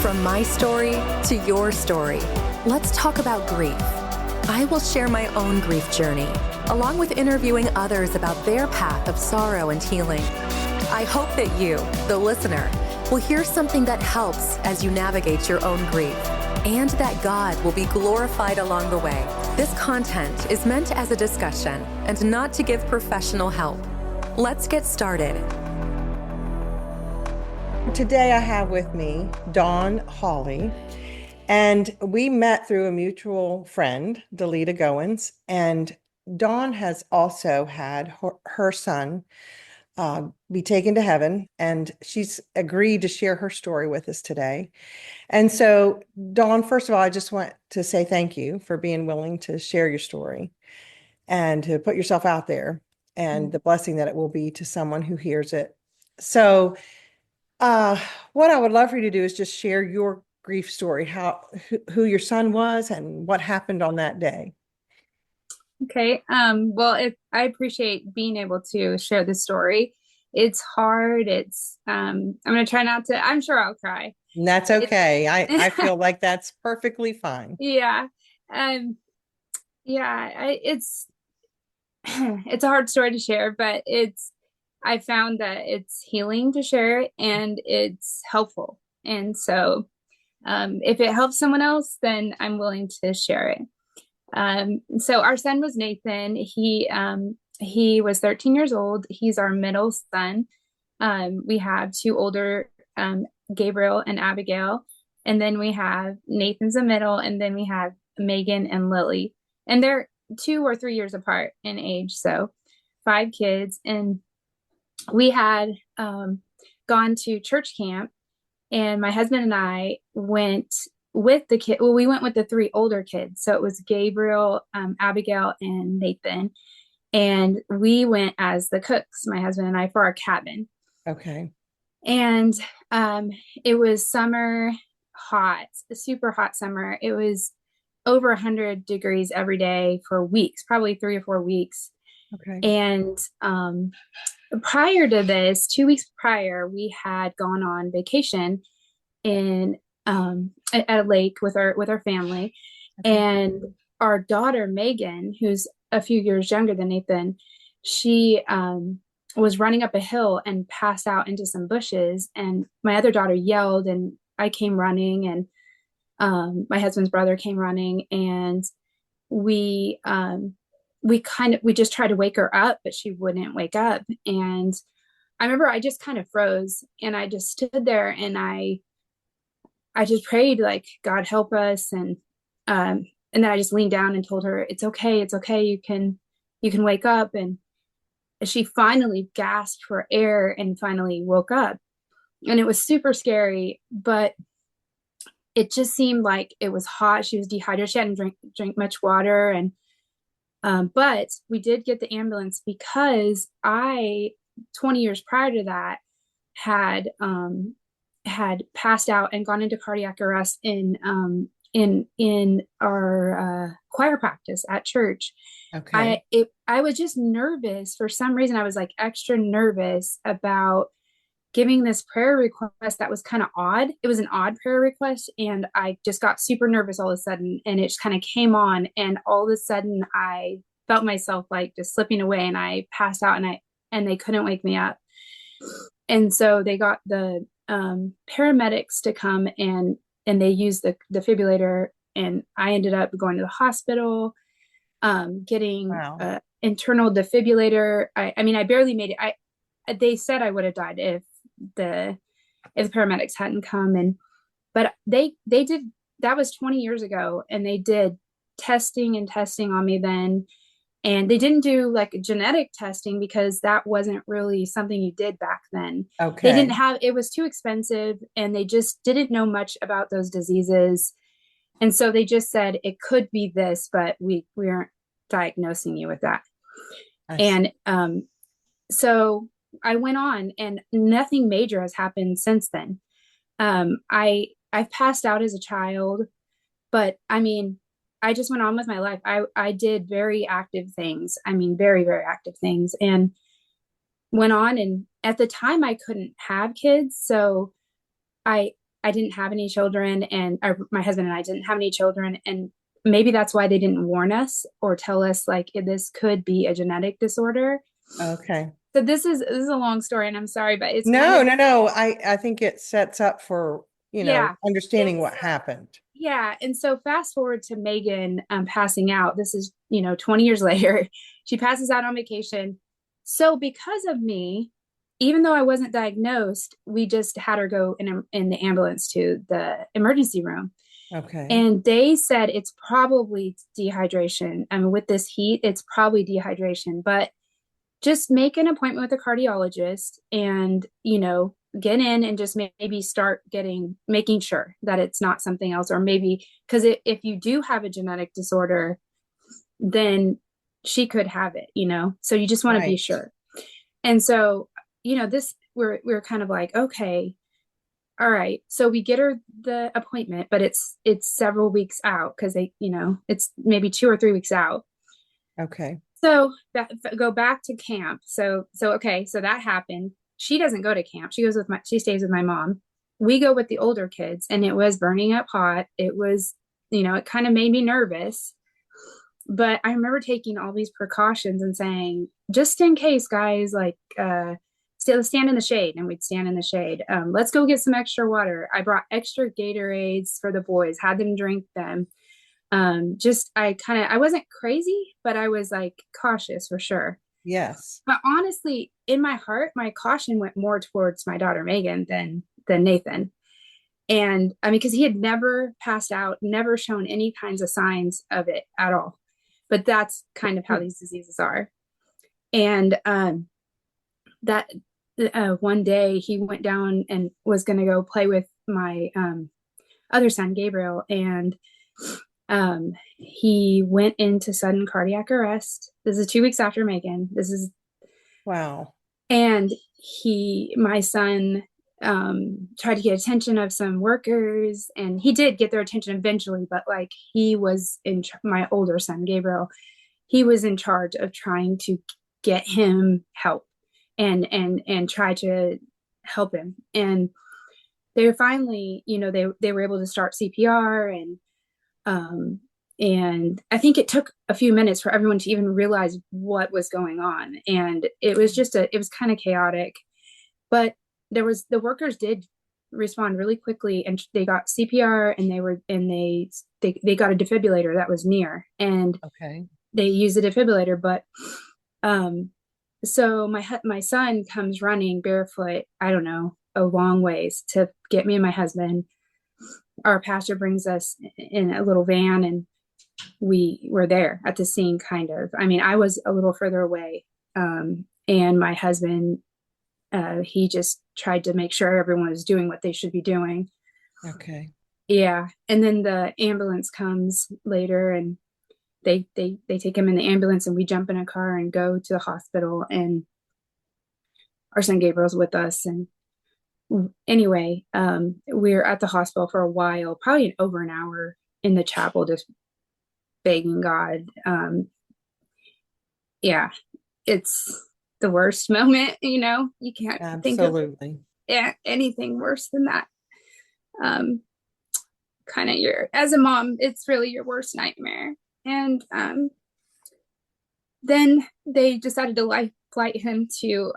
From my story to your story, let's talk about grief. I will share my own grief journey, along with interviewing others about their path of sorrow and healing. I hope that you, the listener, will hear something that helps as you navigate your own grief, and that God will be glorified along the way. This content is meant as a discussion and not to give professional help. Let's get started. Today I have with me Dawn Hawley, and we met through a mutual friend, Delita Goins, and Dawn has also had her son be taken to heaven, and she's agreed to share her story with us today. And so, Dawn, first of all, I just want to say thank you for being willing to share your story and to put yourself out there, and the blessing that it will be to someone who hears it. So, what I would love for you to do is just share your grief story, who your son was and what happened on that day. Okay. Well, I appreciate being able to share this story. It's hard. I'm going to try not to, I'm sure I'll cry. And that's okay. I feel like that's perfectly fine. Yeah. It's a hard story to share, but I found that it's healing to share it and it's helpful. And so, if it helps someone else, then I'm willing to share it. So our son was Nathan. He was 13 years old. He's our middle son. We have two older, Gabriel and Abigail. And then we have Nathan's the middle. And then we have Megan and Lily. And they're 2 or 3 years apart in age. So 5 kids. And we had gone to church camp, and my husband and I went with the kid. Well, we went with the 3 older kids. So it was Gabriel, Abigail, and Nathan. And we went as the cooks, my husband and I, for our cabin. Okay. And it was summer, hot, a super hot summer. It was over 100 degrees every day for weeks, probably 3 or 4 weeks. Okay. And prior to this, 2 weeks prior, we had gone on vacation at a lake with our family. Okay. And our daughter Megan, who's a few years younger than Nathan, she was running up a hill and passed out into some bushes. And my other daughter yelled, and I came running, and my husband's brother came running, and we just tried to wake her up, but she wouldn't wake up. And I remember I just kind of froze, and I just stood there, and I just prayed, like, God help us. And then I just leaned down and told her, it's okay. You can wake up. And she finally gasped for air and finally woke up. And it was super scary, but it just seemed like it was hot. She was dehydrated. She hadn't drank much water. And but we did get the ambulance because 20 years prior to that, had passed out and gone into cardiac arrest in our choir practice at church. Okay. I was just nervous for some reason. I was like extra nervous about giving this prayer request that was kind of odd. It was an odd prayer request, and I just got super nervous all of a sudden, and it just kind of came on, and all of a sudden I felt myself like just slipping away, and I passed out, and they couldn't wake me up. And so they got the paramedics to come, and they used the defibrillator, and I ended up going to the hospital, getting an internal defibrillator. I mean, I barely made it. They said I would have died if the paramedics hadn't come. But they did, that was 20 years ago, and they did testing on me then. And they didn't do like genetic testing because that wasn't really something you did back then. Okay. They didn't have, it was too expensive, and they just didn't know much about those diseases. And so they just said, it could be this, but we aren't diagnosing you with that. And so I went on, and nothing major has happened since then. I've passed out as a child, but I mean, I just went on with my life. I did very active things. I mean, very, very active things, and went on. And at the time I couldn't have kids. So I I didn't have any children, and my husband and I didn't have any children. And maybe that's why they didn't warn us or tell us like this could be a genetic disorder. Okay. So this is a long story, and I'm sorry, but it's kind No, of, no, no. I think it sets up for, yeah, understanding what happened. yeah. And so fast forward to Megan passing out. This is, 20 years later. She passes out on vacation. So because of me, even though I wasn't diagnosed, we just had her go in the ambulance to the emergency room. Okay. And they said it's probably dehydration. I mean, with this heat, it's probably dehydration, but just make an appointment with a cardiologist and, get in and just maybe start making sure that it's not something else, or maybe because if you do have a genetic disorder, then she could have it, so you just want to be sure. And so, we're kind of like, okay, all right. So we get her the appointment, but it's several weeks out because it's maybe 2 or 3 weeks out. Okay. So go back to camp. So okay, so that happened. She doesn't go to camp. She stays with my mom. We go with the older kids, and it was burning up hot. It was, it kind of made me nervous. But I remember taking all these precautions and saying, just in case, guys, like, stand in the shade, and we'd stand in the shade. Let's go get some extra water. I brought extra Gatorades for the boys, had them drink them. I wasn't crazy, but I was like cautious for sure. Yes. But honestly, in my heart, my caution went more towards my daughter Megan than Nathan. And I mean, because he had never passed out, never shown any kinds of signs of it at all. But that's kind of how these diseases are. And that one day he went down and was going to go play with my other son, Gabriel, and he went into sudden cardiac arrest. This is 2 weeks after Megan. Wow. And my son tried to get attention of some workers, and he did get their attention eventually, but like he was my older son, Gabriel, he was in charge of trying to get him help and try to help him. And they were finally, they were able to start CPR, and I think it took a few minutes for everyone to even realize what was going on. And it was kind of chaotic, but the workers did respond really quickly, and they got CPR, and they got a defibrillator that was near, and okay, they used a defibrillator. But so my son comes running barefoot, I don't know, a long ways to get me and my husband. Our pastor brings us in a little van, and we were there at the scene, kind of. I mean, I was a little further away, and my husband, he just tried to make sure everyone was doing what they should be doing. Okay. Yeah. And then the ambulance comes later, and they take him in the ambulance, and we jump in a car and go to the hospital, and our son Gabriel's with us. And anyway, we're at the hospital for a while, probably over an hour in the chapel, just begging God. Yeah, it's the worst moment, you can't Absolutely think of anything worse than that. Kind of as a mom, it's really your worst nightmare. And then they decided to flight him to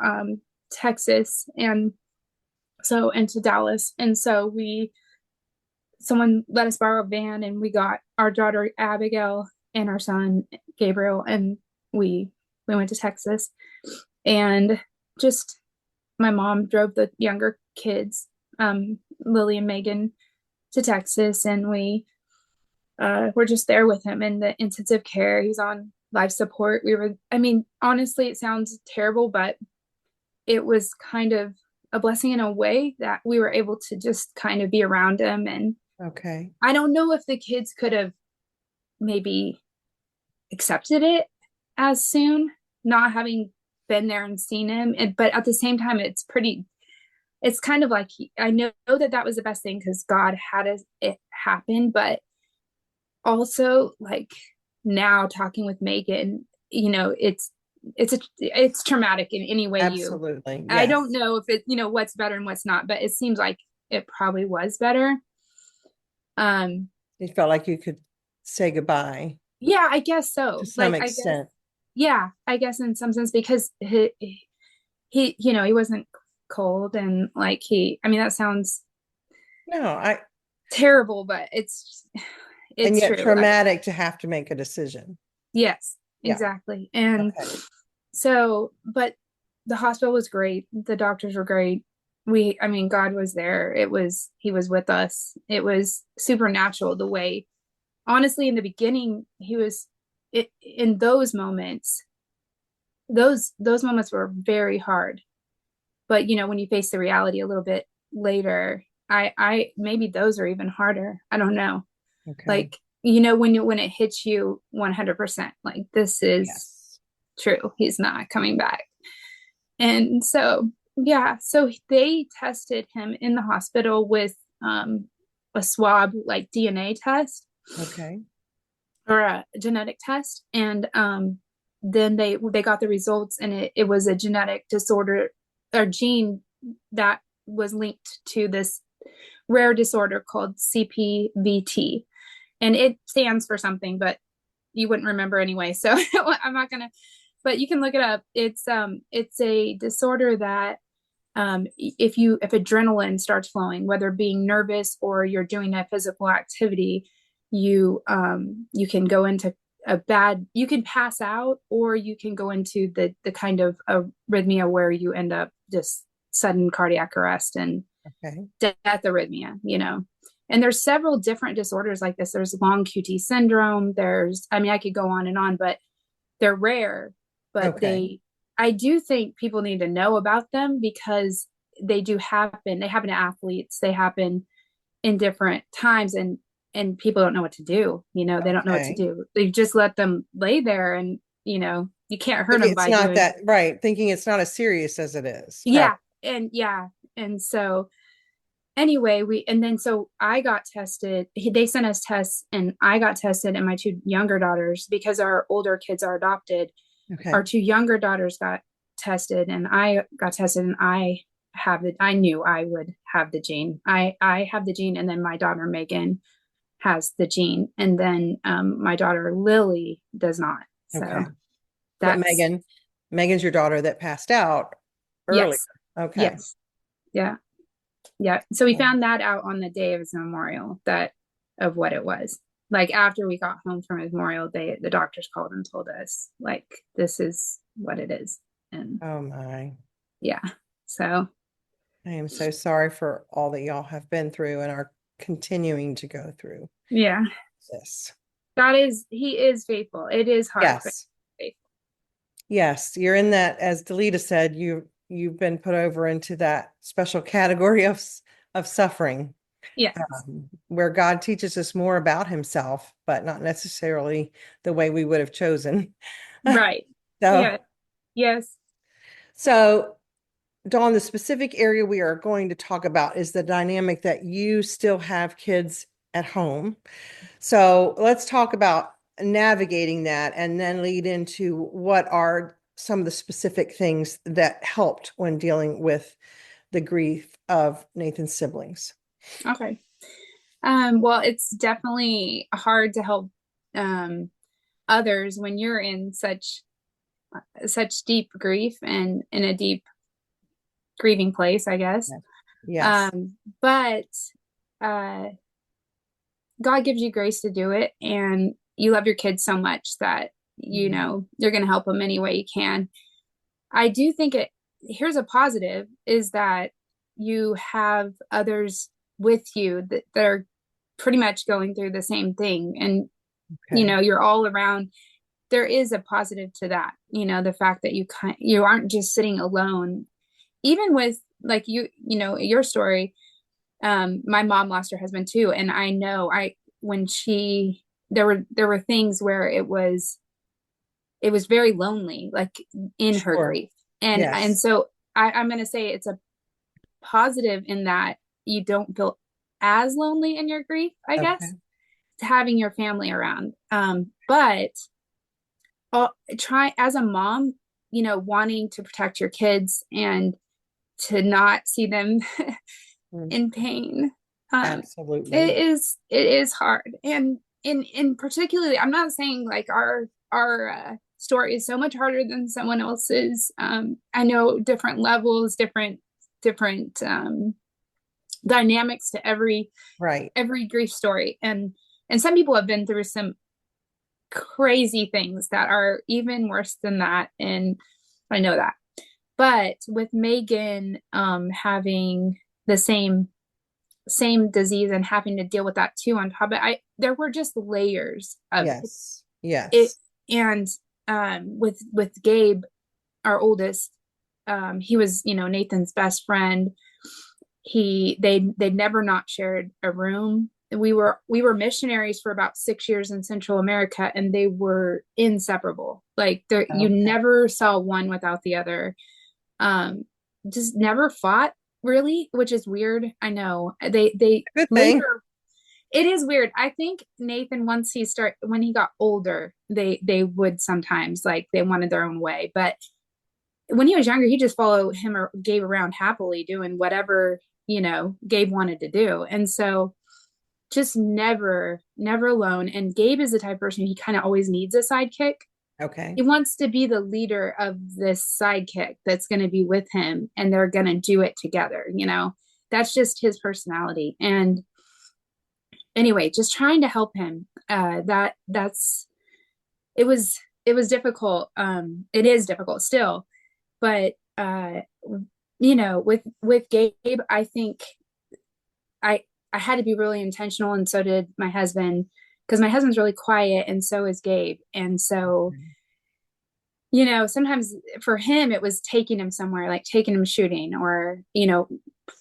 Texas, and to Dallas. And so someone let us borrow a van, and we got our daughter Abigail and our son Gabriel, and we went to Texas. And just my mom drove the younger kids, Lily and Megan, to Texas, and we were just there with him in the intensive care. He was on life support. Honestly, it sounds terrible, but it was kind of a blessing in a way that we were able to just kind of be around him. And okay, I don't know if the kids could have maybe accepted it as soon, not having been there and seen him. But at the same time, it's kind of like, I know that was the best thing because God had it happen. But also, like, now talking with Megan, it's traumatic in any way. Absolutely. Yes. I don't know if it, what's better and what's not, but it seems like it probably was better. You felt like you could say goodbye Yeah, I guess so. to some extent. Yeah, I guess in some sense, because he he wasn't cold, and like I mean, that sounds No, terrible, but and it's yet true. traumatic to have to make a decision. Yes, Yeah. exactly. And Okay. so, but the hospital was great. The doctors were great. I mean, God was there. He was with us. It was supernatural the way, honestly, in the beginning, in those moments, those moments were very hard. But, when you face the reality a little bit later, I maybe those are even harder. I don't know. Okay. Like, when it hits you 100%, like, this is true. He's not coming back. And so, yeah, so they tested him in the hospital with a swab, like DNA test. Okay. Or a genetic test. And then they got the results, and it was a genetic disorder or gene that was linked to this rare disorder called CPVT. And it stands for something, but you wouldn't remember anyway. So I'm not gonna, but you can look it up. It's a disorder that if adrenaline starts flowing, whether being nervous or you're doing a physical activity, you can go into you can pass out, or you can go into the kind of arrhythmia where you end up just sudden cardiac arrest and death arrhythmia, And there's several different disorders like this. There's long QT syndrome. I could go on and on, but they're rare. But I do think people need to know about them, because they do happen. They happen to athletes. They happen in different times, and people don't know what to do. They don't know what to do. They just let them lay there, and you can't hurt them by it's not doing that, right? Thinking it's not as serious as it is. Yeah, and so anyway, so I got tested. They sent us tests, and I got tested, and my two younger daughters, because our older kids are adopted. Our two younger daughters got tested, and I got tested, and I knew I would have the gene. I have the gene, and then my daughter Megan has the gene, and then my daughter Lily does not. So but Megan's your daughter that passed out earlier. Yes. Okay. Yes. Yeah. So we found that out on the day of his memorial, of what it was. Like, after we got home from his memorial, the doctors called and told us, like, this is what it is. And oh my. Yeah. So I am so sorry for all that y'all have been through and are continuing to go through. Yeah. Yes. He is faithful. It is hard. Yes. Yes. You're in that, as Delita said, you've been put over into that special category of suffering. Yes. Where God teaches us more about himself, but not necessarily the way we would have chosen. Right. So, yes. So, Dawn, the specific area we are going to talk about is the dynamic that you still have kids at home. So let's talk about navigating that, and then lead into what are some of the specific things that helped when dealing with the grief of Nathan's siblings. Okay. Well, it's definitely hard to help others when you're in such deep grief and in a deep grieving place, I guess. Yes. But God gives you grace to do it, and you love your kids so much that you're going to help them any way you can. I do think here's a positive, is that you have others with you that are pretty much going through the same thing, and you're all around. There is a positive to that, the fact that you aren't just sitting alone, even with, like, your story. My mom lost her husband too, and I know when there were things where it was very lonely, like, in her grief, and so I'm going to say it's a positive in that you don't feel as lonely in your grief, I guess, having your family around. But try, as a mom, wanting to protect your kids and to not see them Mm. in pain. Um, Absolutely. it is hard. And in particularly, I'm not saying like our story is so much harder than someone else's. I know different levels, different dynamics to Right. every grief story. And some people have been through some crazy things that are even worse than that. And I know that. But with Megan having the same disease and having to deal with that too on top of it, there were just layers of Yes. it. Yes. And with Gabe, our oldest, he was, you know, Nathan's best friend. They'd never not shared a room. We were missionaries for about 6 years in Central America, and they were inseparable. Like you Okay. never saw one without the other. Um, just never fought really, which is weird. I know they Good thing. later. It is weird. I think Nathan, when he got older, they would sometimes like they wanted their own way, but when he was younger, he just followed him or Gabe around happily doing whatever, you know, Gabe wanted to do. And so just never alone. And Gabe is the type of person he kind of always needs a sidekick. Okay. He wants to be the leader of this sidekick that's going to be with him and they're going to do it together, you know. That's just his personality. And anyway, just trying to help him. That's it was difficult. It is difficult still, but you know, with Gabe, I think I I had to be really intentional, and so did my husband, because my husband's really quiet, and so is Gabe, and so Okay. you know, sometimes for him it was taking him somewhere, like taking him shooting or you know,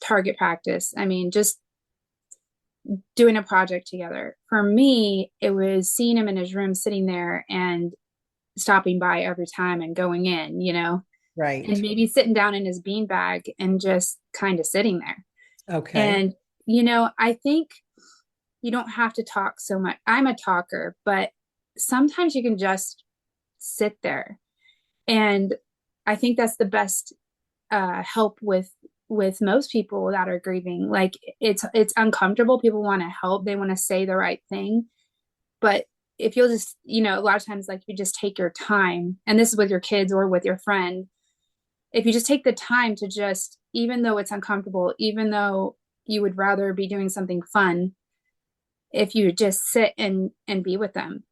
target practice. I mean, just doing a project together. For me, it was seeing him in his room sitting there and stopping by every time and going in, you know, and Right. maybe sitting down in his beanbag and just kind of sitting there. Okay. And, you know, I think you don't have to talk so much. I'm a talker, but sometimes you can just sit there. And I think that's the best help with most people that are grieving. Like it's uncomfortable. People want to help. They want to say the right thing. But if you'll just, you know, a lot of times like you just take your time, and this is with your kids or with your friend, if you just take the time to just, even though it's uncomfortable, even though you would rather be doing something fun, if you just sit and be with them,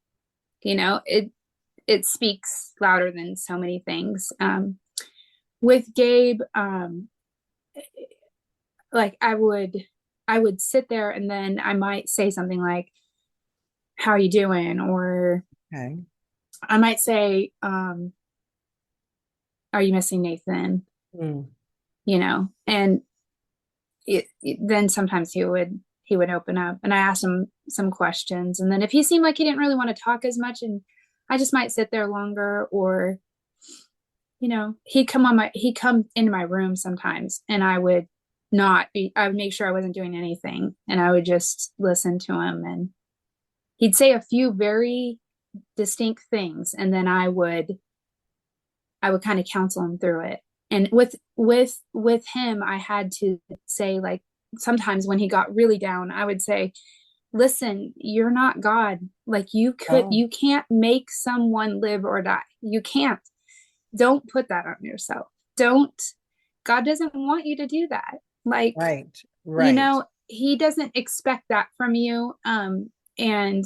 you know, it speaks louder than so many things. With Gabe, like I would sit there and then I might say something like, how are you doing? Or Okay. I might say, are you missing Nathan? Mm. You know, and then sometimes he would open up, and I asked him some questions, and then if he seemed like he didn't really want to talk as much, and I just might sit there longer, or you know, he'd come into my room sometimes, and I would make sure I wasn't doing anything, and I would just listen to him, and he'd say a few very distinct things, and then I would kind of counsel him through it. And with him, I had to say, like, sometimes when he got really down, I would say, listen, you're not God. Like Oh, you can't make someone live or die. You can't. Don't put that on yourself. Don't. God doesn't want you to do that. Like, right. you Right. know, he doesn't expect that from you. And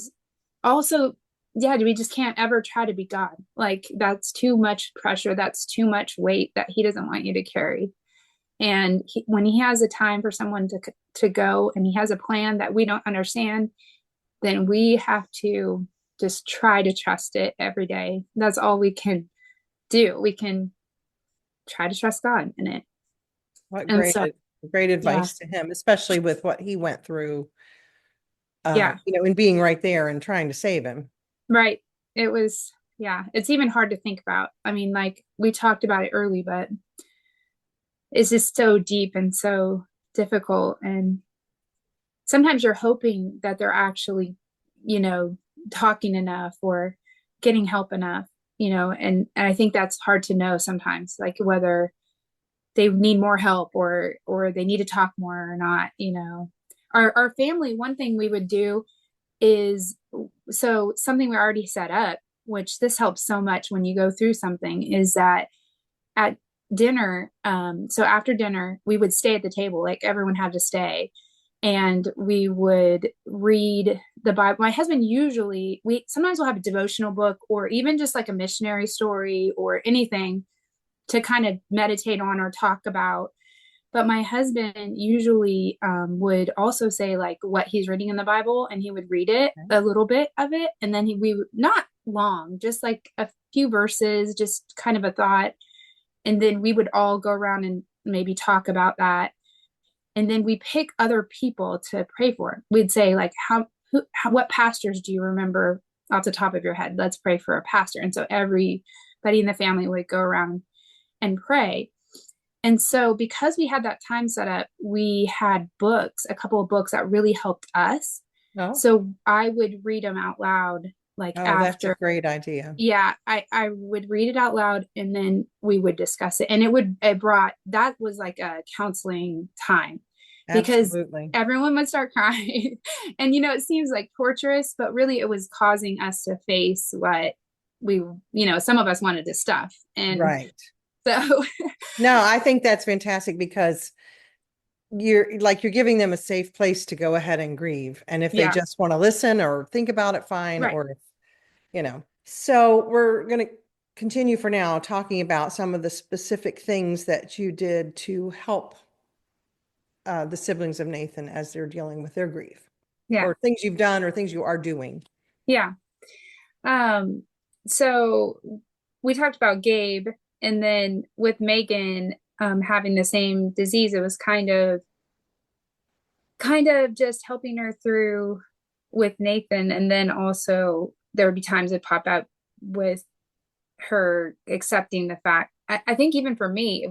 also, yeah, we just can't ever try to be God. Like that's too much pressure. That's too much weight that he doesn't want you to carry. And when he has a time for someone to go, and he has a plan that we don't understand, then we have to just try to trust it every day. That's all we can do. We can try to trust God in it. What And so, great yeah, advice to him, especially with what he went through, yeah, you know, and being right there and trying to save him. right. It was, yeah, it's even hard to think about. I mean, like we talked about it early, but it's just so deep and so difficult. And sometimes you're hoping that they're actually, you know, talking enough or getting help enough, you know, and I think that's hard to know sometimes, like whether they need more help, or they need to talk more or not, you know. Our family, one thing we would do is, so something we already set up, which this helps so much when you go through something, is that at dinner, so after dinner, we would stay at the table, like everyone had to stay, and we would read the Bible. My husband usually, we sometimes we'll have a devotional book or even just like a missionary story or anything to kind of meditate on or talk about. But my husband usually would also say like what he's reading in the Bible, and he would read it, a little bit of it, and then we would, not long, just like a few verses, just kind of a thought, and then we would all go around and maybe talk about that, and then we pick other people to pray for. We'd say like, what pastors do you remember off the top of your head? Let's pray for a pastor. And so everybody in the family would go around and pray. And so because we had that time set up, we had books, a couple of books that really helped us. Oh. So I would read them out loud, like after. That's a great idea. Yeah, I would read it out loud, and then we would discuss it. And that was like a counseling time. Absolutely. Because everyone would start crying. And, it seems like torturous, but really it was causing us to face what some of us wanted to stuff. And right. So no, I think that's fantastic, because you're giving them a safe place to go ahead and grieve. And if they just want to listen or think about it, fine. Right. Or if, so we're going to continue for now talking about some of the specific things that you did to help the siblings of Nathan as they're dealing with their grief, or things you've done or things you are doing. Yeah. So we talked about Gabe, and then with Megan having the same disease, it was kind of just helping her through with Nathan. And then also there would be times it pop up with her accepting the fact. I think even for me,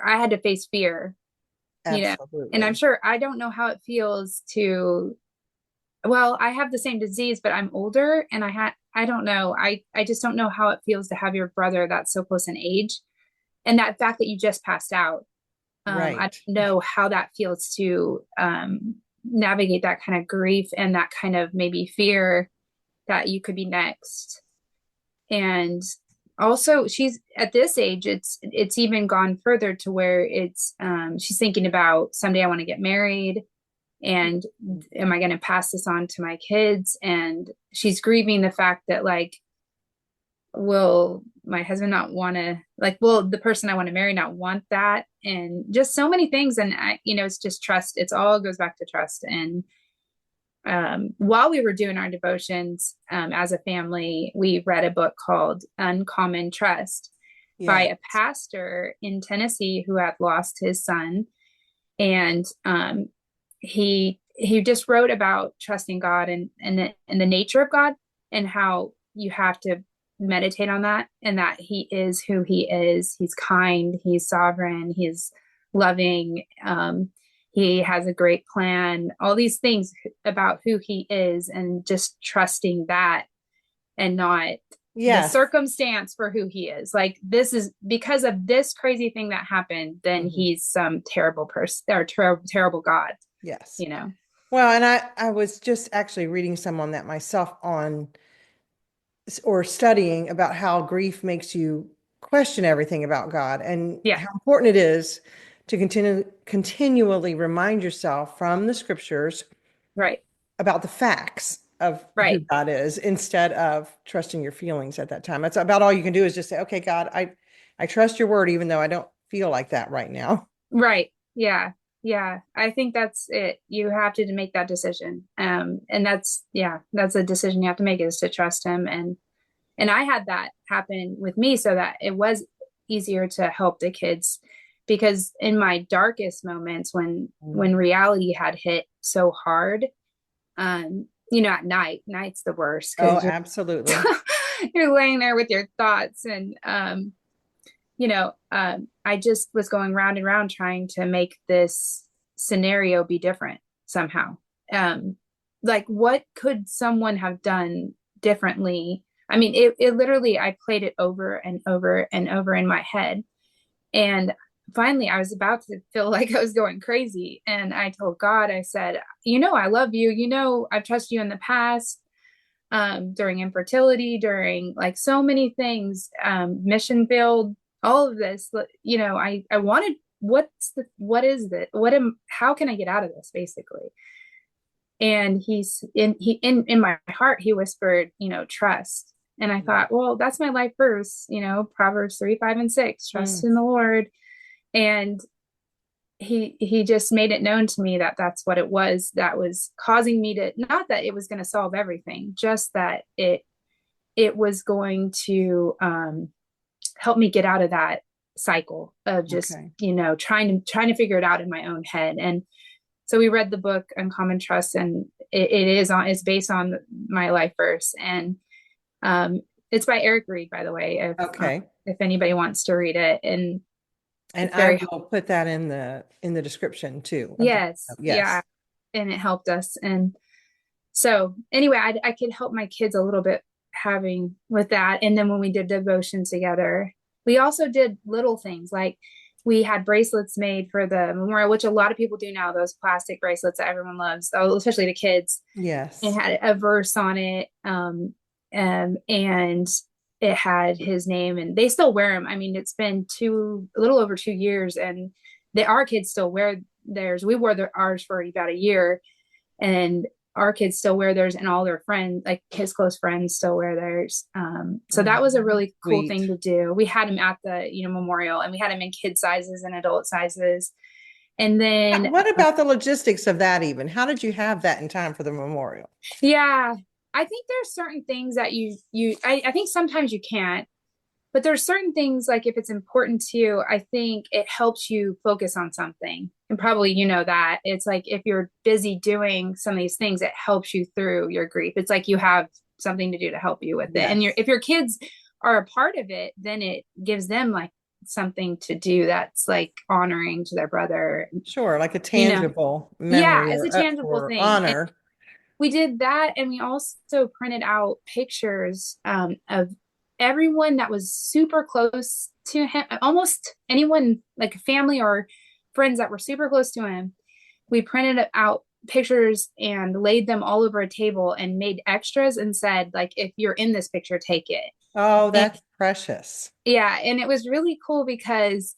I had to face fear. Absolutely. And I'm sure, I don't know how it feels I have the same disease, but I'm older, and I don't know. I just don't know how it feels to have your brother that's so close in age, and that fact that you just passed out. Right. I don't know how that feels to navigate that kind of grief and that kind of maybe fear that you could be next. And also, she's at this age, it's even gone further to where she's thinking about, someday I want to get married, and am I going to pass this on to my kids? And she's grieving the fact that, like, will my husband not want to, like, will the person I want to marry not want that? And just so many things. And it's just trust. It's all goes back to trust. And while we were doing our devotions as a family, we read a book called Uncommon Trust by a pastor in Tennessee who had lost his son. And he just wrote about trusting God and the nature of God, and how you have to meditate on that, and that he is who he is. He's kind, he's sovereign, he's loving, he has a great plan, all these things about who he is, and just trusting that, and not the circumstance for who he is. Like, this is because of this crazy thing that happened, then he's some terrible person or terrible God. Yes. Well, and I was just actually reading some on that myself, or studying about how grief makes you question everything about God, and how important it is to continually remind yourself from the scriptures about the facts of who God is, instead of trusting your feelings at that time. That's about all you can do, is just say, okay, God, I trust your word, even though I don't feel like that right now. Right. Yeah. Yeah. I think that's it. You have to make that decision. And that's a decision you have to make, is to trust him. And I had that happen with me, so that it was easier to help the kids, because in my darkest moments, when reality had hit so hard, at night's the worst. Oh, absolutely. You're laying there with your thoughts, and I just was going round and round trying to make this scenario be different somehow. Like, what could someone have done differently? I mean, it literally, I played it over and over and over in my head. And finally I was about to feel like I was going crazy. And I told God, I said, I love you. I've trusted you in the past, during infertility, during like so many things, mission field, all of this, I wanted, how can I get out of this basically? And in my heart, he whispered, trust. And I thought, well, that's my life verse, Proverbs 3, 5, and 6, trust in the Lord. And he just made it known to me that that's what it was that was causing me to, not that it was going to solve everything, just that it was going to help me get out of that cycle of just trying to figure it out in my own head. And so we read the book Uncommon Trust, and it's based on my life verse, and it's by Erik, by the way, if anybody wants to read it. And I will put that in the description too. Yes. Yeah. And it helped us. And so anyway, I could help my kids a little bit having with that. And then when we did devotion together, we also did little things like we had bracelets made for the memorial, which a lot of people do now, those plastic bracelets that everyone loves, especially the kids. Yes. It had a verse on it. And it had his name, and they still wear them. I mean, it's been a little over 2 years, and our kids still wear theirs. We wore ours for about a year, and our kids still wear theirs, and all their friends, like his close friends, still wear theirs. So that was a really cool thing to do. We had them at the memorial, and we had them in kid sizes and adult sizes. And then what about the logistics of that even? How did you have that in time for the memorial? Yeah, I think there's certain things that I think sometimes you can't, but there's certain things, like if it's important to you, I think it helps you focus on something. And probably, that it's like, if you're busy doing some of these things, it helps you through your grief. It's like you have something to do to help you with it. And if your kids are a part of it, then it gives them like something to do that's like honoring to their brother. Sure. Like a tangible memory. Yeah, it's a tangible thing. Honor. And we did that. And we also printed out pictures of everyone that was super close to him, almost anyone, like family or friends that were super close to him. We printed out pictures and laid them all over a table and made extras and said, like, if you're in this picture, take it. Oh, that's precious. Yeah. And it was really cool because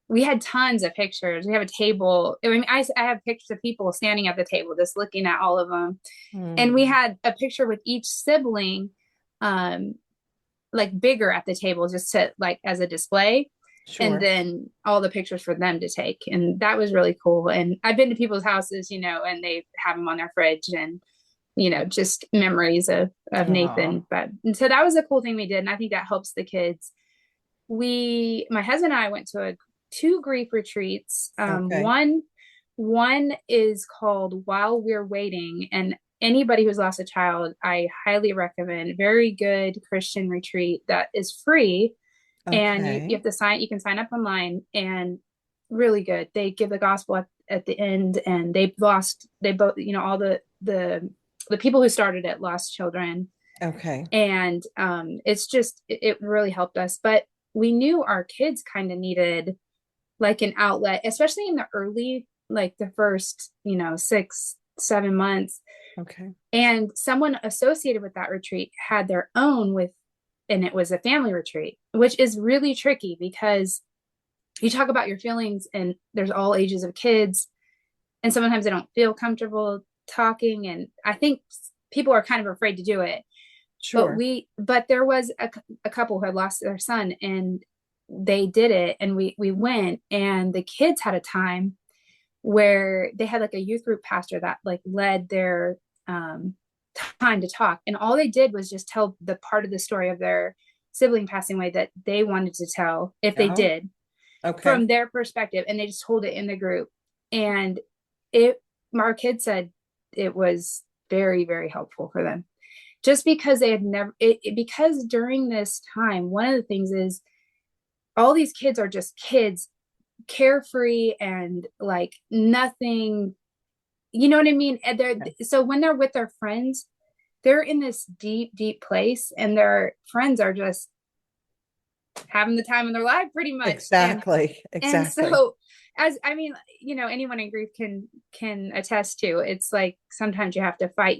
we had tons of pictures. We have a table. I mean, I have pictures of people standing at the table, just looking at all of them. And we had a picture with each sibling, like bigger at the table, just to like as a display. Sure. And then all the pictures for them to take. And that was really cool. And I've been to people's houses, and they have them on their fridge, and, just memories of Nathan. And so that was a cool thing we did. And I think that helps the kids. My husband and I went to 2 grief retreats. One is called While We're Waiting, and anybody who's lost a child, I highly recommend. Very good Christian retreat that is free. And you have to you can sign up online, and really good. They give the gospel at the end, and they both, all the people who started it lost children. Okay. And it's just, it really helped us. But we knew our kids kind of needed like an outlet, especially in the early, like the first, 6-7 months. Okay. And someone associated with that retreat had their own and it was a family retreat, which is really tricky because you talk about your feelings, and there's all ages of kids, and sometimes they don't feel comfortable talking. And I think people are kind of afraid to do it. Sure. But there was a couple who had lost their son, and they did it. And we went, and the kids had a time where they had like a youth group pastor that like led their time to talk. And all they did was just tell the part of the story of their sibling passing away that they wanted to tell, if they did, from their perspective. And they just told it in the group. And our kids said it was very, very helpful for them, just because they had never, because during this time, one of the things is all these kids are just kids, carefree and like nothing, you know what I mean? And so when they're with their friends, they're in this deep, deep place, and their friends are just having the time of their life pretty much. Exactly. And Exactly. so as I mean, anyone in grief can attest to, it's like sometimes you have to fight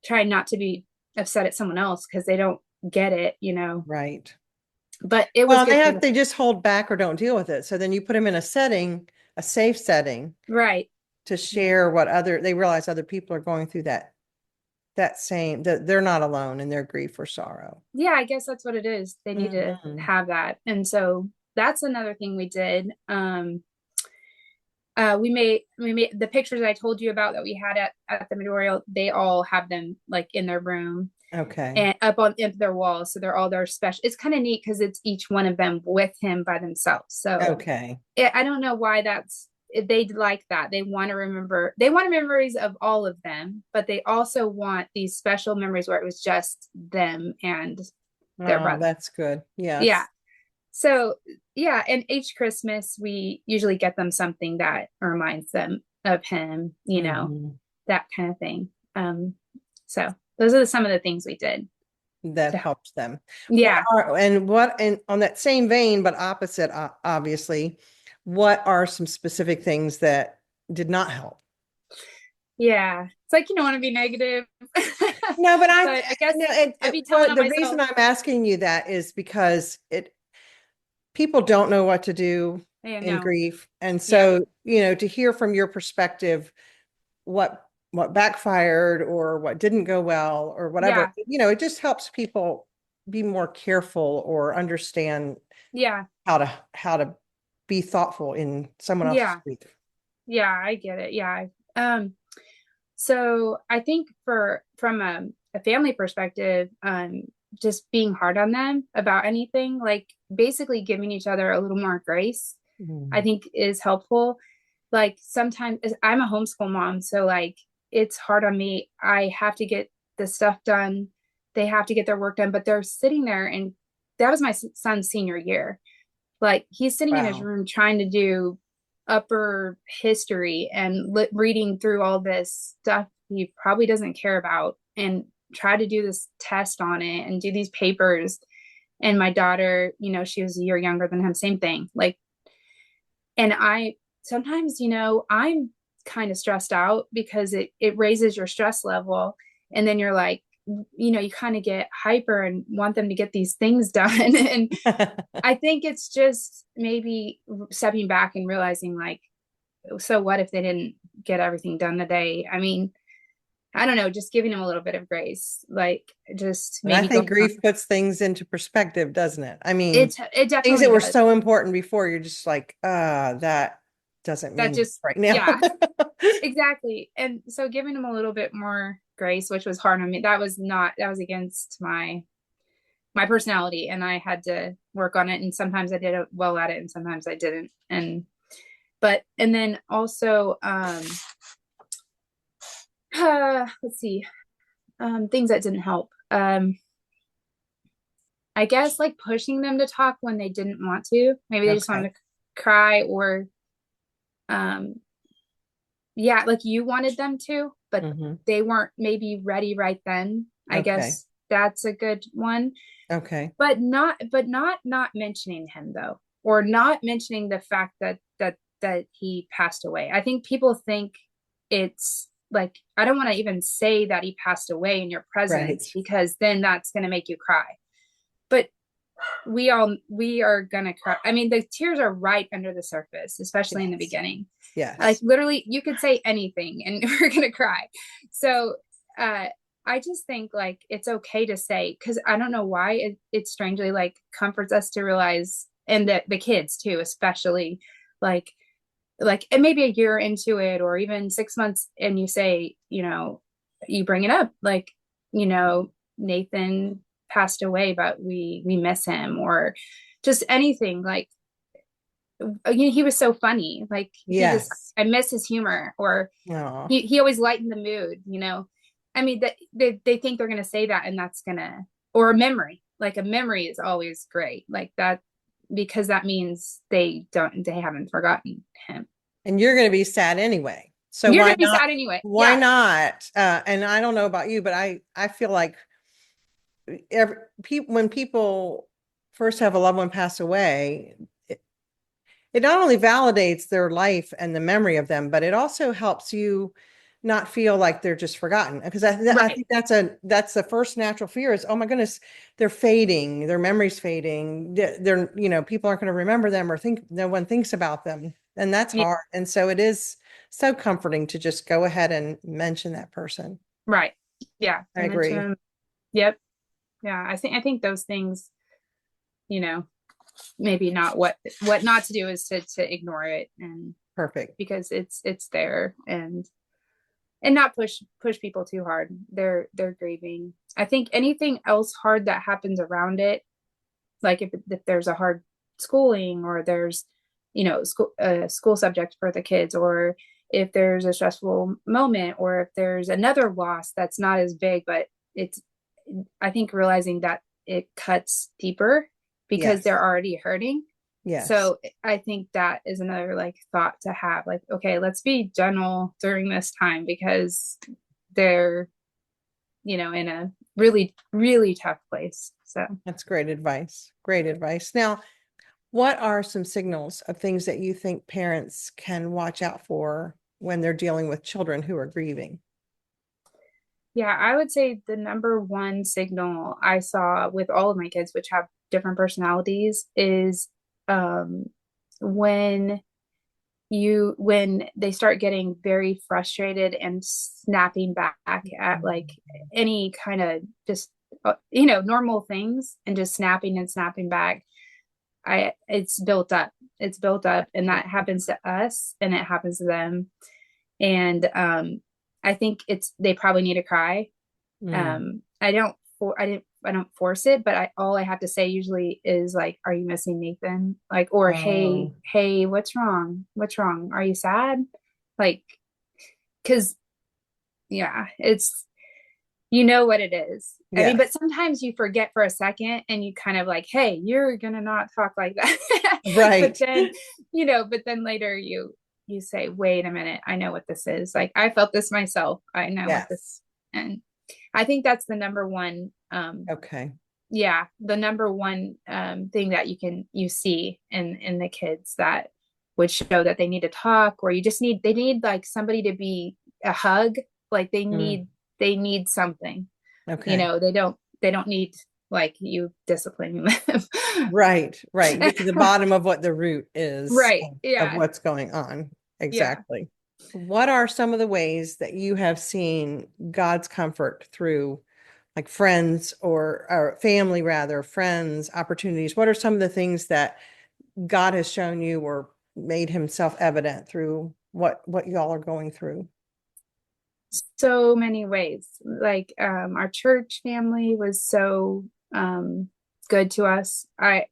try not to be upset at someone else because they don't get it, Right. but it was Well, good for them. they just hold back or don't deal with it. So then you put them in a safe setting Right. to share they realize other people are going through that they're not alone in their grief or sorrow. Yeah, I guess that's what it is. They need to have that. And so that's another thing we did. We made the pictures I told you about that we had at the memorial. They all have them like in their room. Okay. And up on their walls. So they're all their special. It's kind of neat because it's each one of them with him by themselves. So okay. I don't know why they like that. They want memories of all of them, but they also want these special memories where it was just them and their brother. That's good. Yes. Yeah. So yeah, and each Christmas we usually get them something that reminds them of him, that kind of thing. So those are some of the things we did that helps them. Yeah. And on that same vein, but opposite, obviously, what are some specific things that did not help? Yeah. It's like, you don't want to be negative. No, but I guess the reason I'm asking you that is because people don't know what to do in grief. And so, to hear from your perspective, what backfired or what didn't go well or whatever, it just helps people be more careful or understand how to be thoughtful in someone else's grief. Yeah, I get it. Yeah. So I think from a family perspective, just being hard on them about anything, like basically giving each other a little more grace, I think is helpful. Like sometimes I'm a homeschool mom, so like it's hard on me. I have to get the stuff done. They have to get their work done, but they're sitting there, and that was my son's senior year. Like he's sitting in his room trying to do upper history and reading through all this stuff he probably doesn't care about and try to do this test on it and do these papers. And my daughter, she was a year younger than him, same thing. Like, and I sometimes, I'm kind of stressed out because it raises your stress level. And then you're like, you kind of get hyper and want them to get these things done. And I think it's just maybe stepping back and realizing like, so what if they didn't get everything done today? I mean, I don't know, just giving them a little bit of grace, like just maybe. I think grief puts things into perspective, doesn't it? I mean, it definitely things that were so important before, you're just like, that doesn't mean just right now. Yeah, exactly. And so giving them a little bit more grace, which was hard on me, that was against my personality, and I had to work on it. And sometimes I did well at it, and sometimes I didn't. And then also, let's see, things that didn't help. I guess like pushing them to talk when they didn't want to. Maybe they just wanted to cry, or, like you wanted them to, but they weren't maybe ready right then. I guess that's a good one. Okay. But not mentioning him though, or not mentioning the fact that he passed away. I think people think it's like, I don't want to even say that he passed away in your presence, because then that's going to make you cry. But we are going to cry. I mean, the tears are right under the surface, especially in the beginning. Yes. Like literally you could say anything and we're going to cry. So, I just think like it's okay to say, because I don't know why it strangely like comforts us to realize, and the kids too, especially like and maybe a year into it, or even 6 months, and you say, you bring it up, like, Nathan passed away, but we miss him, or just anything. Like, he was so funny. Like, I miss his humor, or he always lightened the mood, I mean, that they think they're going to say that, and that's going to, or a memory, like a memory is always great, like that, because that means they haven't forgotten him. And you're going to be sad anyway. So you're going to be sad anyway. Why not? And I don't know about you, but I feel like when people first have a loved one pass away, it not only validates their life and the memory of them, but it also helps you not feel like they're just forgotten. Because I Right. think that's the first natural fear is, oh my goodness, they're fading, their memory's fading. People aren't going to remember them or think no one thinks about them. And that's Yeah. hard. And so it is so comforting to just go ahead and mention that person. Right. Yeah. I To mention agree. them. Yep. Yeah. I think those things, you know, maybe not what not to do is to ignore it, and Perfect. because it's there, and not push people too hard. They're grieving. I think anything else hard that happens around it, like if there's a hard schooling, or there's school subject for the kids, or if there's a stressful moment, or if there's another loss that's not as big, but it's I think realizing that it cuts deeper because Yes. they're already hurting. Yes. So I think that is another like thought to have, like, okay, let's be gentle during this time because they're, in a really, really tough place. So, That's great advice. Great advice. Now, what are some signals of things that you think parents can watch out for when they're dealing with children who are grieving? yeah, I would say the number one signal I saw with all of my kids, which have different personalities, is um, when when they start getting very frustrated and snapping back at like any kind of just normal things, and just snapping and snapping back. It's built up, and that happens to us and it happens to them. And I think they probably need to cry. Mm. I don't force it, but all I have to say usually is like, "Are you missing Nathan?" Like, or Oh, hey, what's wrong? What's wrong? Are you sad?" Like, because yeah, it's what it is. I mean, but yes. sometimes you forget for a second and you kind of like, "Hey, you're gonna not talk like that." But Right. then, but then later you say, "Wait a minute, I know what this is. Like, I felt this myself. I know what this," Yes. and I think that's the number one. Okay. Yeah, the number one thing that you see in the kids that would show that they need to talk, or they need like somebody to be a hug. Like Mm. they need something. Okay. They don't need like you disciplining them. Right. Right. Get to the bottom of what the root is Right. of Yeah. what's going on. Yeah. Exactly. What are some of the ways that you have seen God's comfort through like friends or family, rather, friends, opportunities? What are some of the things that God has shown you or made himself evident through what y'all are going through? So many ways. Like our church family was so good to us. I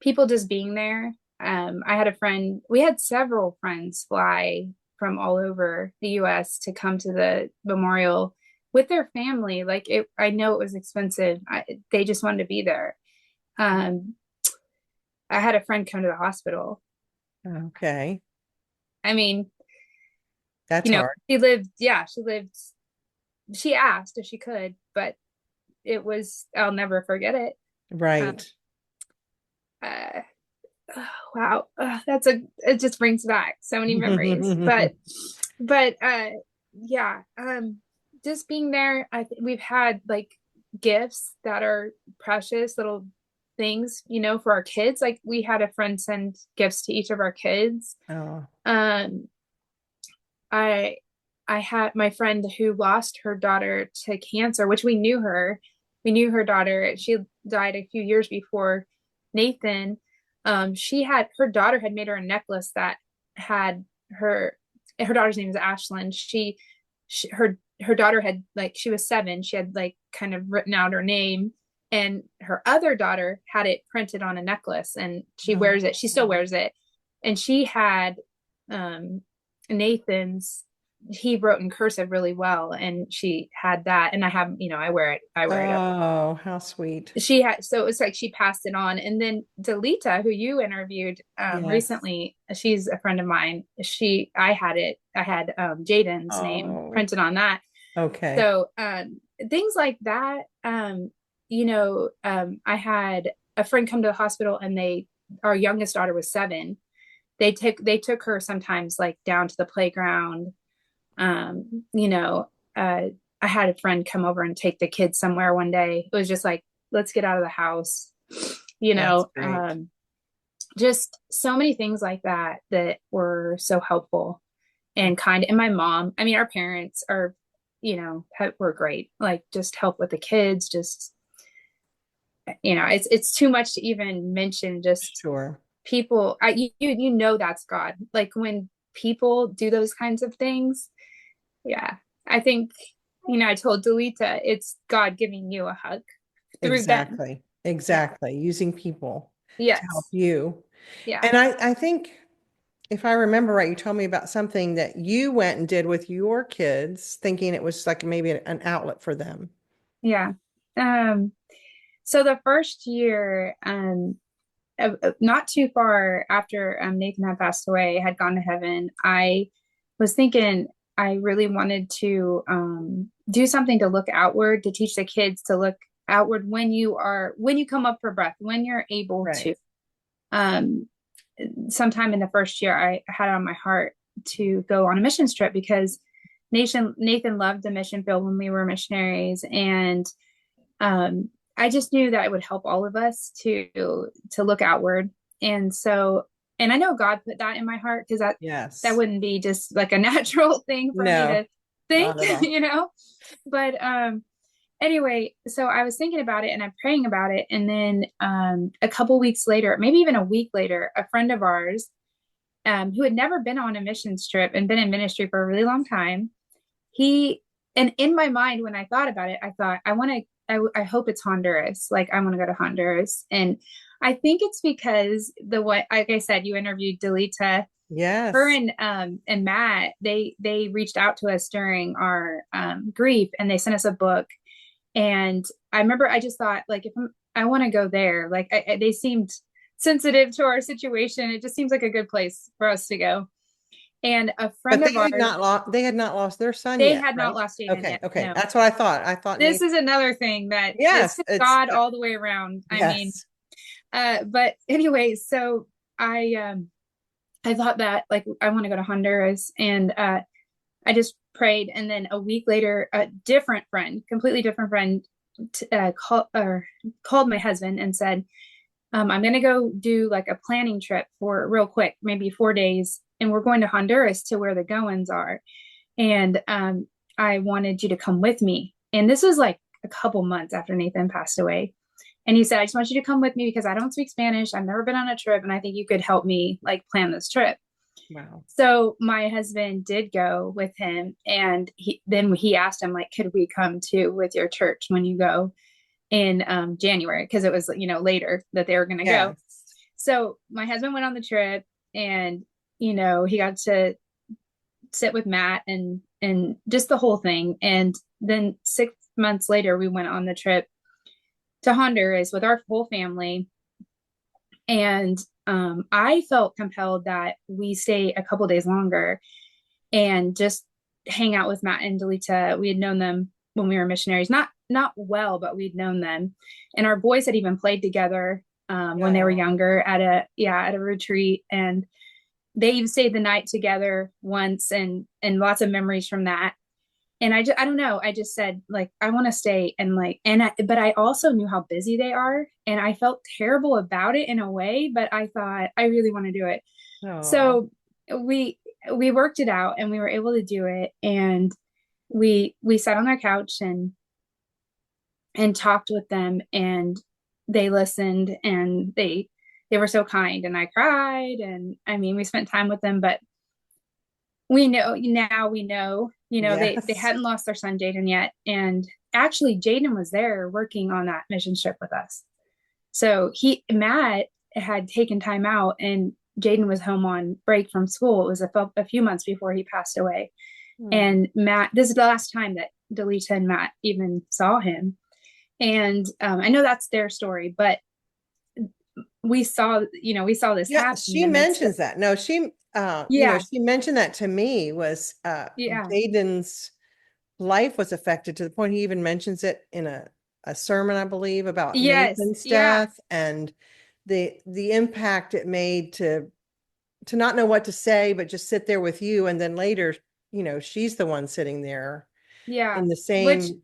People just being there. I had a friend, we had several friends fly from all over the US to come to the memorial with their family. Like I know it was expensive. They just wanted to be there. Um, I had a friend come to the hospital. Okay. I mean, That's hard. she asked if she could, but I'll never forget it. Um, Right. uh, wow, it just brings back so many memories. But yeah, just being there, we've had like gifts that are precious little things, for our kids. Like we had a friend send gifts to each of our kids. Oh, um I I had my friend who lost her daughter to cancer, which we knew her daughter. She died a few years before Nathan. Her daughter had made her a necklace that had her daughter's name is Ashlyn. Her daughter had, like, she was 7. She had like kind of written out her name, and her other daughter had it printed on a necklace, and she oh, wears it. She still wears it. And she had um Nathan's, he wrote in cursive really well, and she had that, and I wear it. oh, how sweet. She had, so it was like she passed it on. And then Delita, who you interviewed Yes. recently, she's a friend of mine. I had Jaden's name Oh, printed on that. okay. So things like that. I had a friend come to the hospital, and our youngest daughter was 7. They took her sometimes like down to the playground. You know, I had a friend come over and take the kids somewhere one day. It was just like, let's get out of the house, you That's know, great. just so many things like that that were so helpful and kind. And my mom, I mean, our parents are, were great. Like, just help with the kids, just, it's too much to even mention. Just Sure. people, that's God. Like, when people do those kinds of things, yeah, I think, I told Delita, it's God giving you a hug through them. Exactly. Yeah. Exactly. Using people to help Yes. you. Yeah. And I think if I remember right, you told me about something that you went and did with your kids, thinking it was like maybe an outlet for them. Yeah. Um, so the first year, not too far after Nathan had passed away, had gone to heaven, I was thinking I really wanted to do something to look outward, to teach the kids to look outward when you come up for breath, when you're able Right. to. Um, Sometime in the first year, I had it on my heart to go on a missions trip because Nathan loved the mission field when we were missionaries, and um, I just knew that it would help all of us to look outward. And so, and I know God put that in my heart, because that Yes. wouldn't be just like a natural thing for me No, to think, not at all. But anyway, so I was thinking about it and I'm praying about it. And then a couple weeks later, maybe even a week later, a friend of ours who had never been on a missions trip and been in ministry for a really long time, he, and in my mind, when I thought about it, I thought, I hope it's Honduras. Like, I want to go to Honduras. And I think it's because like I said, you interviewed Delita. Her Yes. and Matt, they reached out to us during our Grieve, and they sent us a book. And I remember I just thought, like, I want to go there. Like, they seemed sensitive to our situation. It just seems like a good place for us to go. And a But friend of ours, they had not lost their son they yet, had not right? lost Jaden Okay, yet. okay. No, That's what I thought. I thought this Nathan. is another thing that it's Yes, just it's God all the way around. I mean, yes. but anyway, so I thought that, like, I want to go to Honduras, and I just prayed. And then a week later, a different friend, completely different friend, called my husband and said, I'm going to go do like a planning trip for real quick, maybe 4 days. And we're going to Honduras, to where the Goins are. And I wanted you to come with me. And this was like a couple months after Nathan passed away. And he said, I just want you to come with me because I don't speak Spanish. I've never been on a trip. And I think you could help me like plan this trip. Wow. So my husband did go with him. And he asked him, like, could we come too with your church when you go in January? Because it was, later that they were going to go. Yes. So my husband went on the trip, and, he got to sit with Matt and just the whole thing. And then 6 months later, we went on the trip to Honduras with our whole family. And I felt compelled that we stay a couple days longer and just hang out with Matt and Delita. We had known them when we were missionaries, not well, but we'd known them. And our boys had even played together when they were younger at a retreat. And they even stayed the night together once, and lots of memories from that. And I don't know. I just said, like, I want to stay, and like, but I also knew how busy they are, and I felt terrible about it in a way, but I thought I really want to do it. Oh, So we worked it out, and we were able to do it. And we sat on their couch and talked with them, and they listened, and they were so kind, and I cried. And I mean, we spent time with them, but we know, they yes. hadn't lost their son Jaden yet. And actually Jaden was there working on that mission trip with us. So Matt had taken time out, and Jaden was home on break from school. It was a few months before he passed away. Hmm. And Matt, this is the last time that Delita and Matt even saw him. And I know that's their story, but we saw this Yeah, happen in she the midst of, mentions that. No, yeah, she mentioned that to me was yeah, Jaden's life was affected to the point he even mentions it in a sermon, I believe, about Yes. Nathan's Yeah. death and the impact it made to not know what to say, but just sit there with you. And then later, she's the one sitting there Yeah. in the Which same,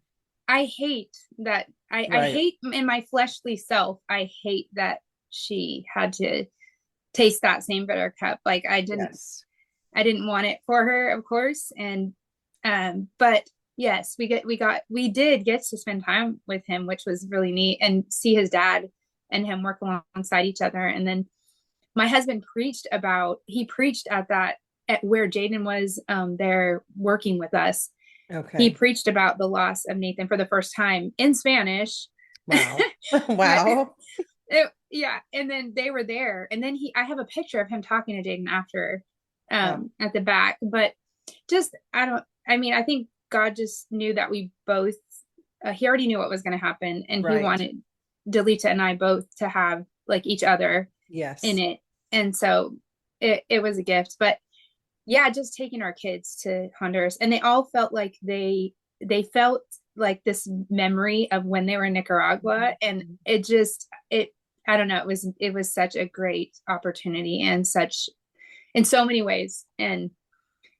I hate that. I right. hate in my fleshly self. I hate that she had to taste that same bitter cup. Like Yes. I didn't want it for her, of course. And but yes, we did get to spend time with him, which was really neat, and see his dad and him work alongside each other. And then my husband he preached at where Jaden was there working with us. He Okay. preached about the loss of Nathan for the first time in Spanish. Wow. But Wow. yeah, and then they were there, and then I have a picture of him talking to Jaden after Oh, at the back. But just I think God just knew that we both he already knew what was going to happen, and he right. wanted Delita and I both to have like each other in Yes. it. And so it was a gift. But yeah, just taking our kids to Honduras, and they all felt like they felt like this memory of when they were in Nicaragua. And it I don't know, it was such a great opportunity, and such in so many ways. And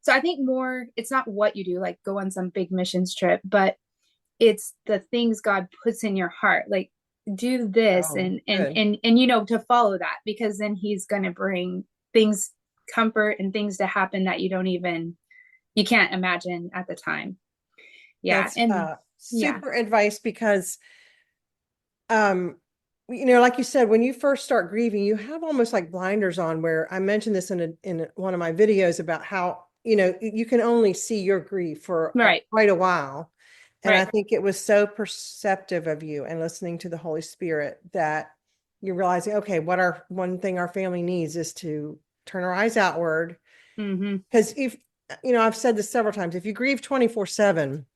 so I think more, it's not what you do, like go on some big missions trip, but it's the things God puts in your heart, like do this, Oh, and good. to follow that, because then he's going to bring things, comfort and things to happen that you can't imagine at the time. Yeah. That's And yeah. super advice because, um, like you said, when you first start grieving, you have almost like blinders on, where I mentioned this in one of my videos about how, you can only see your grief for Right. quite a while. And I Right. think it was so perceptive of you and listening to the Holy Spirit that you're realizing, okay, one thing our family needs is to turn our eyes outward. Mm-hmm. Because I've said this several times, if you grieve 24/7,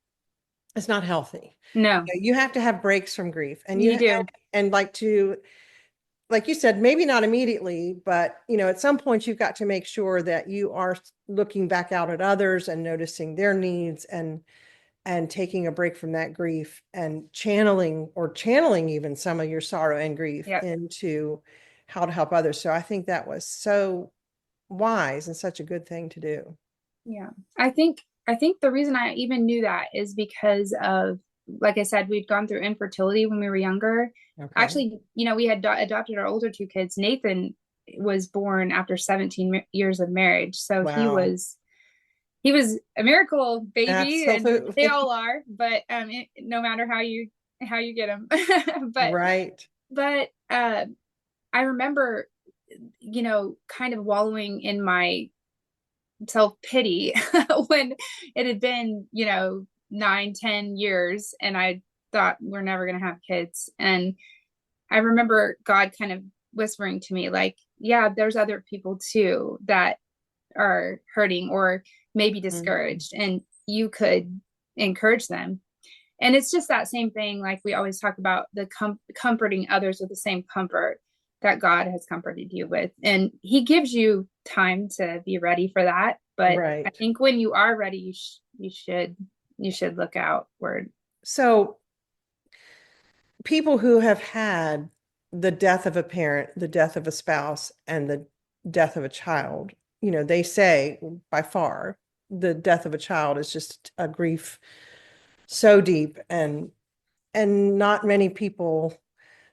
it's not healthy. No, You have to have breaks from grief, and you do. like you said, maybe not immediately, but at some point you've got to make sure that you are looking back out at others and noticing their needs, and taking a break from that grief and channeling even some of your sorrow and grief Yep. into how to help others. So I think that was so wise and such a good thing to do. Yeah. I think the reason I even knew that is because of, like I said, we'd gone through infertility when we were younger. Okay. Actually, we had adopted our older two kids. Nathan was born after 17 years of marriage. So Wow. he was a miracle baby, and they Absolutely. all are, but no matter how you get them. but Right. but I remember kind of wallowing in my self-pity when it had been 9-10 years, and I thought we're never going to have kids. And I remember God kind of whispering to me, like, yeah, there's other people too that are hurting or maybe Mhm. discouraged, and you could encourage them. And it's just that same thing, like we always talk about, the comforting others with the same comfort that God has comforted you with. And he gives you time to be ready for that. But I Right. think when you are ready, you should look outward. So people who have had the death of a parent, the death of a spouse, and the death of a child, they say by far the death of a child is just a grief so deep, and not many people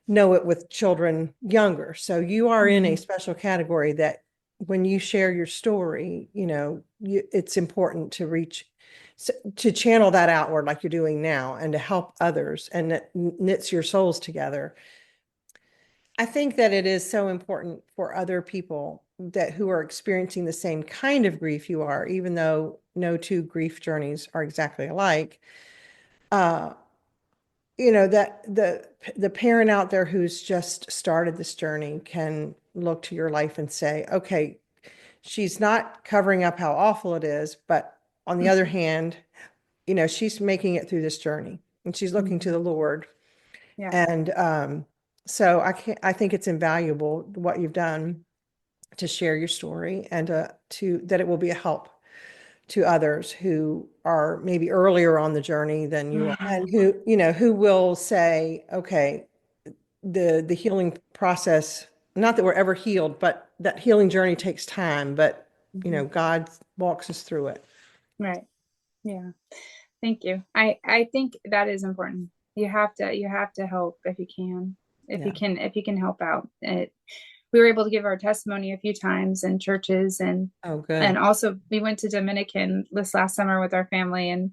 know it with children younger. So you are in a Mhm. special category that when you share your story, it's important to channel that outward like you're doing now, and to help others, and that knits your souls together. I think that it is so important for other people who are experiencing the same kind of grief you are, even though no two grief journeys are exactly alike. Uh, that the parent out there who's just started this journey can look to your life and say, okay, she's not covering up how awful it is, but on the other Mhm. hand, she's making it through this journey, and she's looking to Mhm. the Lord. Yeah. And so I think it's invaluable what you've done to share your story, and to that it will be a help to others who are maybe earlier on the journey than you are, and Mhm. who, you know, who will say, okay, the healing process, not that we're ever healed, but that healing journey takes time, but you know, God walks us through it. Right. Yeah. Thank you. I think that is important. You have to help if you can. Yeah. If you can help out. We were able to give our testimony a few times in churches, Oh, good. and also we went to Dominican this last summer with our family, and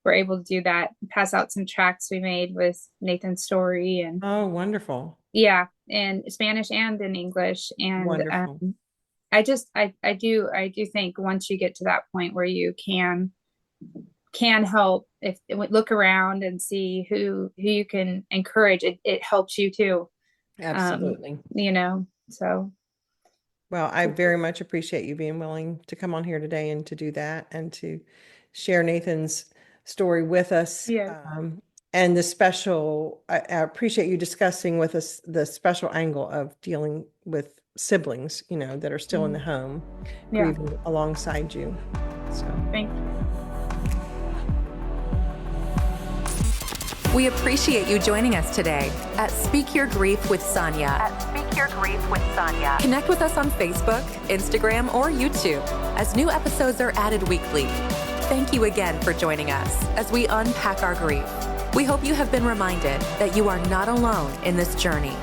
we're able to do that, pass out some tracts we made with Nathan's story, and Oh, wonderful. yeah, in Spanish and in English. And Wonderful. I do think once you get to that point where you can help, if look around and see who you can encourage, it helps you too. Absolutely. You know, so Well, I very much appreciate you being willing to come on here today and to do that and to share Nathan's story with us. yeah. And the special, I appreciate you discussing with us the special angle of dealing with siblings, you know, that are still in the home, Yeah. grieving alongside you. So Thank you. We appreciate you joining us today at Speak Your Grief with Sonia. Connect with us on Facebook, Instagram, or YouTube as new episodes are added weekly. Thank you again for joining us as we unpack our grief. We hope you have been reminded that you are not alone in this journey.